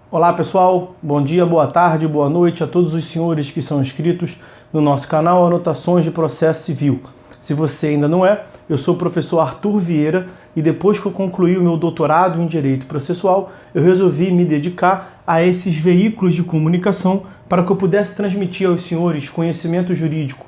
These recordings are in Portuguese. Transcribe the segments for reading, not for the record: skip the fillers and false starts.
Olá pessoal, bom dia, boa tarde, boa noite a todos os senhores que são inscritos no nosso canal Anotações de Processo Civil. Se você ainda não é, eu sou o professor Arthur Vieira e depois que eu concluí o meu doutorado em Direito Processual, eu resolvi me dedicar a esses veículos de comunicação para que eu pudesse transmitir aos senhores conhecimento jurídico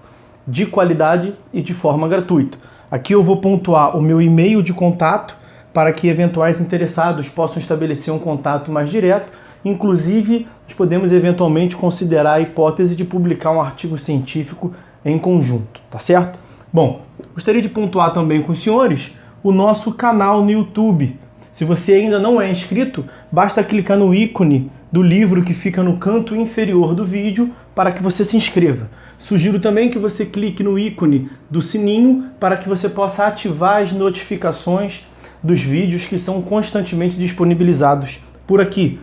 de qualidade e de forma gratuita. Aqui eu vou pontuar o meu e-mail de contato para que eventuais interessados possam estabelecer um contato mais direto. Inclusive, nós podemos eventualmente considerar a hipótese de publicar um artigo científico em conjunto, tá certo? Bom, gostaria de pontuar também com os senhores o nosso canal no YouTube. Se você ainda não é inscrito, basta clicar no ícone do livro que fica no canto inferior do vídeo para que você se inscreva. Sugiro também que você clique no ícone do sininho para que você possa ativar as notificações dos vídeos que são constantemente disponibilizados por aqui.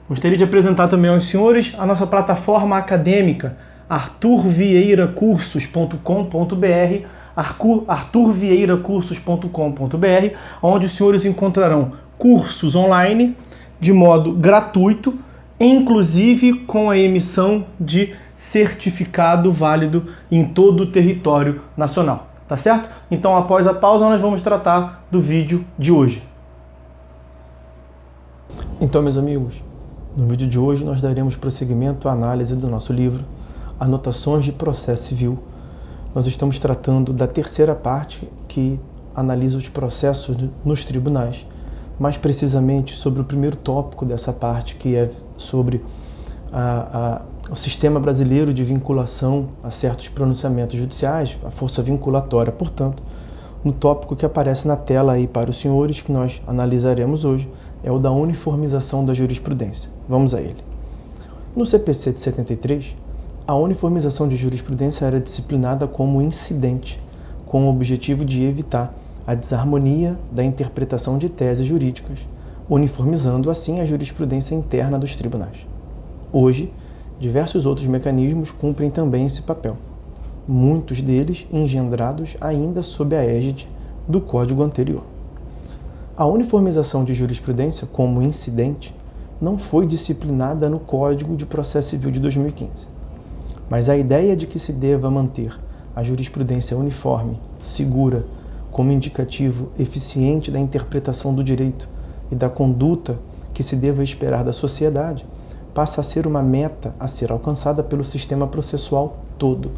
Gostaria de apresentar também aos senhores a nossa plataforma acadêmica arturvieiracursos.com.br, arturvieiracursos.com.br, onde os senhores encontrarão cursos online de modo gratuito, inclusive com a emissão de certificado válido em todo o território nacional. Tá certo? Então, após a pausa, nós vamos tratar do vídeo de hoje. Então, meus amigos, no vídeo de hoje nós daremos prosseguimento à análise do nosso livro Anotações de Processo Civil. Nós estamos tratando da terceira parte que analisa os processos nos tribunais, mais precisamente sobre o primeiro tópico dessa parte, que é sobre o sistema brasileiro de vinculação a certos pronunciamentos judiciais, a força vinculatória. Portanto, no tópico que aparece na tela aí para os senhores, que nós analisaremos hoje, é o da uniformização da jurisprudência. Vamos a ele. No CPC de 73, a uniformização de jurisprudência era disciplinada como incidente, com o objetivo de evitar a desarmonia da interpretação de teses jurídicas, uniformizando assim a jurisprudência interna dos tribunais. Hoje, diversos outros mecanismos cumprem também esse papel, muitos deles engendrados ainda sob a égide do Código anterior. A uniformização de jurisprudência como incidente não foi disciplinada no Código de Processo Civil de 2015, mas a ideia de que se deva manter a jurisprudência uniforme, segura, como indicativo eficiente da interpretação do direito e da conduta que se deva esperar da sociedade, passa a ser uma meta a ser alcançada pelo sistema processual todo.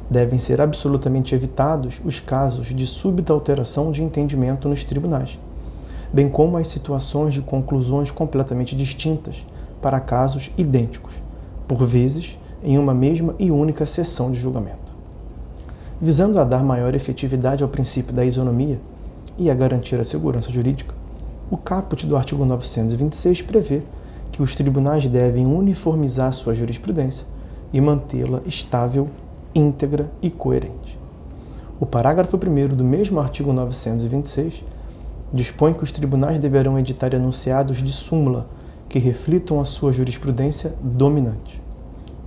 Devem ser absolutamente evitados os casos de súbita alteração de entendimento nos tribunais, bem como as situações de conclusões completamente distintas para casos idênticos, por vezes em uma mesma e única sessão de julgamento. Visando a dar maior efetividade ao princípio da isonomia e a garantir a segurança jurídica, o caput do artigo 926 prevê que os tribunais devem uniformizar sua jurisprudência e mantê-la estável, íntegra e coerente. O parágrafo 1º do mesmo artigo 926 dispõe que os tribunais deverão editar enunciados de súmula que reflitam a sua jurisprudência dominante.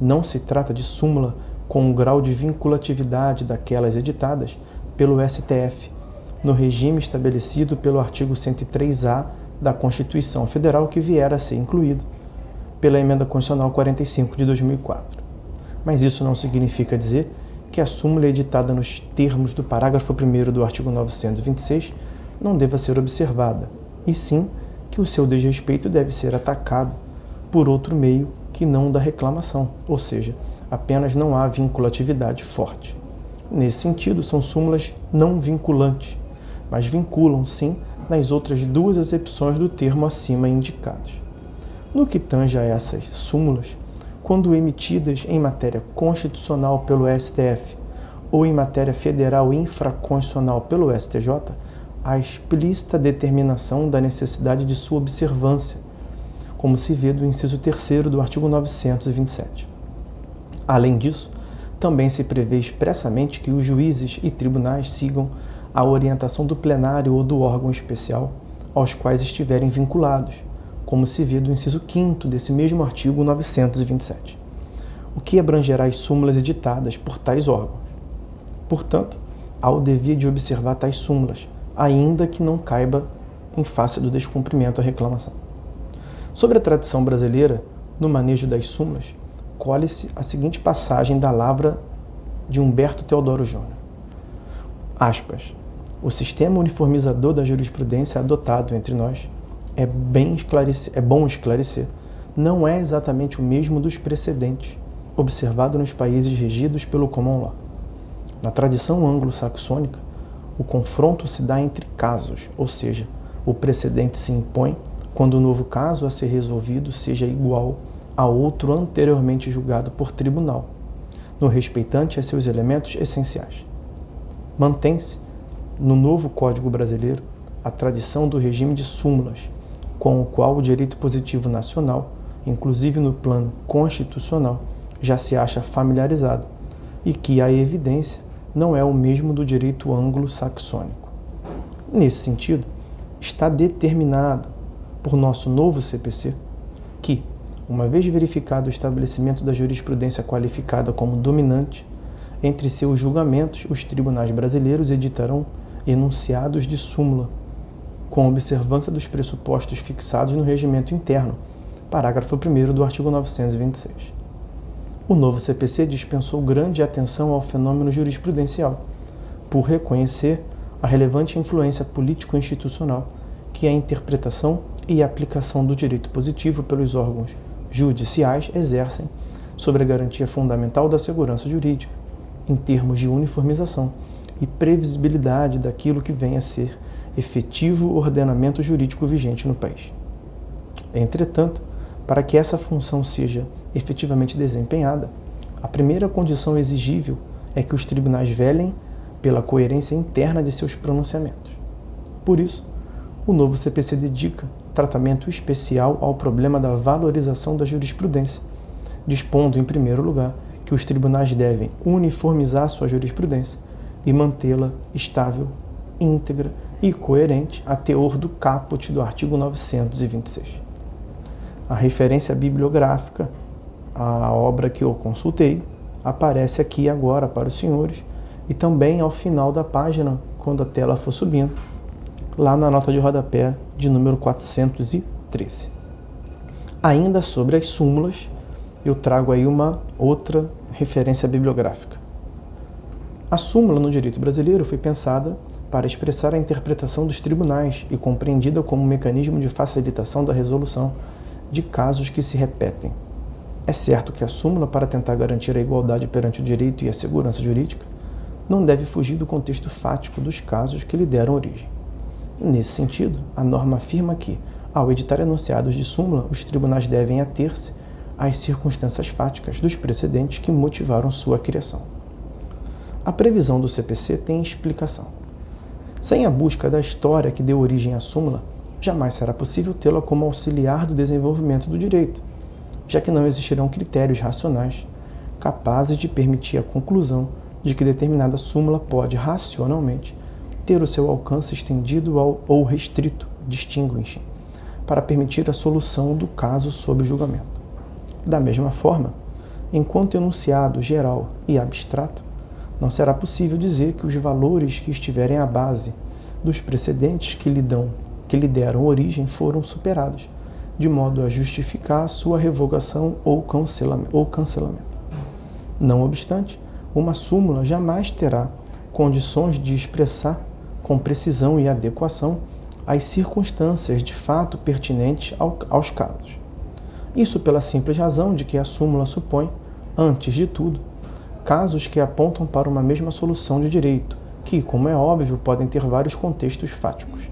Não se trata de súmula com o grau de vinculatividade daquelas editadas pelo STF, no regime estabelecido pelo artigo 103-A da Constituição Federal, que vier a ser incluído pela Emenda Constitucional 45 de 2004. Mas isso não significa dizer que a súmula editada nos termos do parágrafo 1º do artigo 926 não deva ser observada, e sim que o seu desrespeito deve ser atacado por outro meio que não da reclamação, ou seja, apenas não há vinculatividade forte. Nesse sentido, são súmulas não vinculantes, mas vinculam sim nas outras duas acepções do termo acima indicados. No que tange a essas súmulas, quando emitidas em matéria constitucional pelo STF ou em matéria federal infraconstitucional pelo STJ, há explícita determinação da necessidade de sua observância, como se vê do inciso 3º do artigo 927. Além disso, também se prevê expressamente que os juízes e tribunais sigam a orientação do plenário ou do órgão especial aos quais estiverem vinculados, como se vê do inciso 5º desse mesmo artigo 927, o que abrangerá as súmulas editadas por tais órgãos. Portanto, há o dever de observar tais súmulas, ainda que não caiba em face do descumprimento à reclamação. Sobre a tradição brasileira, no manejo das súmulas, colhe-se a seguinte passagem da lavra de Humberto Teodoro Júnior. Aspas. O sistema uniformizador da jurisprudência adotado entre nós é bom esclarecer, não é exatamente o mesmo dos precedentes, observado nos países regidos pelo common law. Na tradição anglo-saxônica, o confronto se dá entre casos, ou seja, o precedente se impõe quando o novo caso a ser resolvido seja igual a outro anteriormente julgado por tribunal, no respeitante a seus elementos essenciais. Mantém-se, no novo Código Brasileiro, a tradição do regime de súmulas, com o qual o direito positivo nacional, inclusive no plano constitucional, já se acha familiarizado, e que, à evidência, não é o mesmo do direito anglo-saxônico. Nesse sentido, está determinado por nosso novo CPC que, uma vez verificado o estabelecimento da jurisprudência qualificada como dominante, entre seus julgamentos, os tribunais brasileiros editarão enunciados de súmula, com observância dos pressupostos fixados no regimento interno, parágrafo 1º do artigo 926. O novo CPC dispensou grande atenção ao fenômeno jurisprudencial, por reconhecer a relevante influência político-institucional que a interpretação e a aplicação do direito positivo pelos órgãos judiciais exercem sobre a garantia fundamental da segurança jurídica, em termos de uniformização e previsibilidade daquilo que vem a ser efetivo ordenamento jurídico vigente no país. Entretanto, para que essa função seja efetivamente desempenhada, a primeira condição exigível é que os tribunais velem pela coerência interna de seus pronunciamentos. Por isso, o novo CPC dedica tratamento especial ao problema da valorização da jurisprudência, dispondo, em primeiro lugar, que os tribunais devem uniformizar sua jurisprudência e mantê-la estável, íntegra e coerente a teor do caput do artigo 926. A referência bibliográfica à obra que eu consultei aparece aqui agora para os senhores e também ao final da página, quando a tela for subindo, lá na nota de rodapé de número 413. Ainda sobre as súmulas, eu trago aí uma outra referência bibliográfica. A súmula no direito brasileiro foi pensada para expressar a interpretação dos tribunais e compreendida como um mecanismo de facilitação da resolução de casos que se repetem. É certo que a súmula, para tentar garantir a igualdade perante o direito e a segurança jurídica, não deve fugir do contexto fático dos casos que lhe deram origem. Nesse sentido, a norma afirma que, ao editar enunciados de súmula, os tribunais devem ater-se às circunstâncias fáticas dos precedentes que motivaram sua criação. A previsão do CPC tem explicação. Sem a busca da história que deu origem à súmula, jamais será possível tê-la como auxiliar do desenvolvimento do direito, já que não existirão critérios racionais capazes de permitir a conclusão de que determinada súmula pode, racionalmente, ter o seu alcance estendido ou restrito, distinguem-se, para permitir a solução do caso sob julgamento. Da mesma forma, enquanto enunciado geral e abstrato, não será possível dizer que os valores que estiverem à base dos precedentes que lhe deram origem foram superados, de modo a justificar sua revogação ou cancelamento. Não obstante, uma súmula jamais terá condições de expressar com precisão e adequação as circunstâncias de fato pertinentes aos casos. Isso pela simples razão de que a súmula supõe, antes de tudo, casos que apontam para uma mesma solução de direito, que, como é óbvio, podem ter vários contextos fáticos.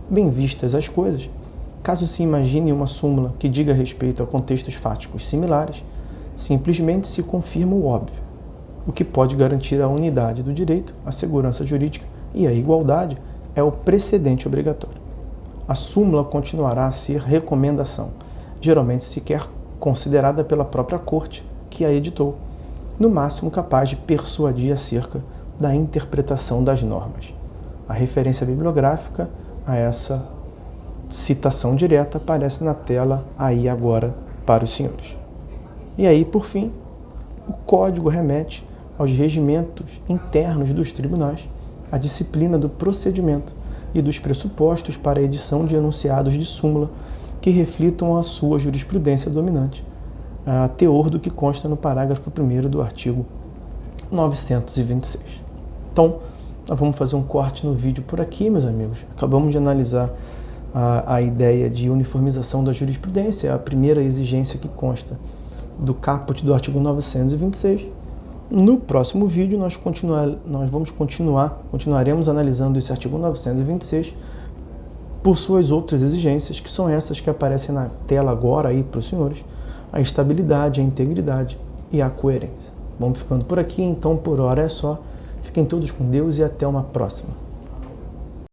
Bem vistas as coisas, caso se imagine uma súmula que diga respeito a contextos fáticos similares, simplesmente se confirma o óbvio, o que pode garantir a unidade do direito, a segurança jurídica e a igualdade é o precedente obrigatório. A súmula continuará a ser recomendação, geralmente sequer considerada pela própria corte que a editou, no máximo capaz de persuadir acerca da interpretação das normas. A referência bibliográfica a essa citação direta aparece na tela aí agora para os senhores. E aí, por fim, o Código remete aos regimentos internos dos tribunais, a disciplina do procedimento e dos pressupostos para a edição de enunciados de súmula que reflitam a sua jurisprudência dominante, a teor do que consta no parágrafo 1º do artigo 926. Então, nós vamos fazer um corte no vídeo por aqui, meus amigos. Acabamos de analisar a ideia de uniformização da jurisprudência, a primeira exigência que consta do caput do artigo 926. No próximo vídeo, continuaremos analisando esse artigo 926 por suas outras exigências, que são essas que aparecem na tela agora aí para os senhores: a estabilidade, a integridade e a coerência. Vamos ficando por aqui, então por hora é só. Fiquem todos com Deus e até uma próxima.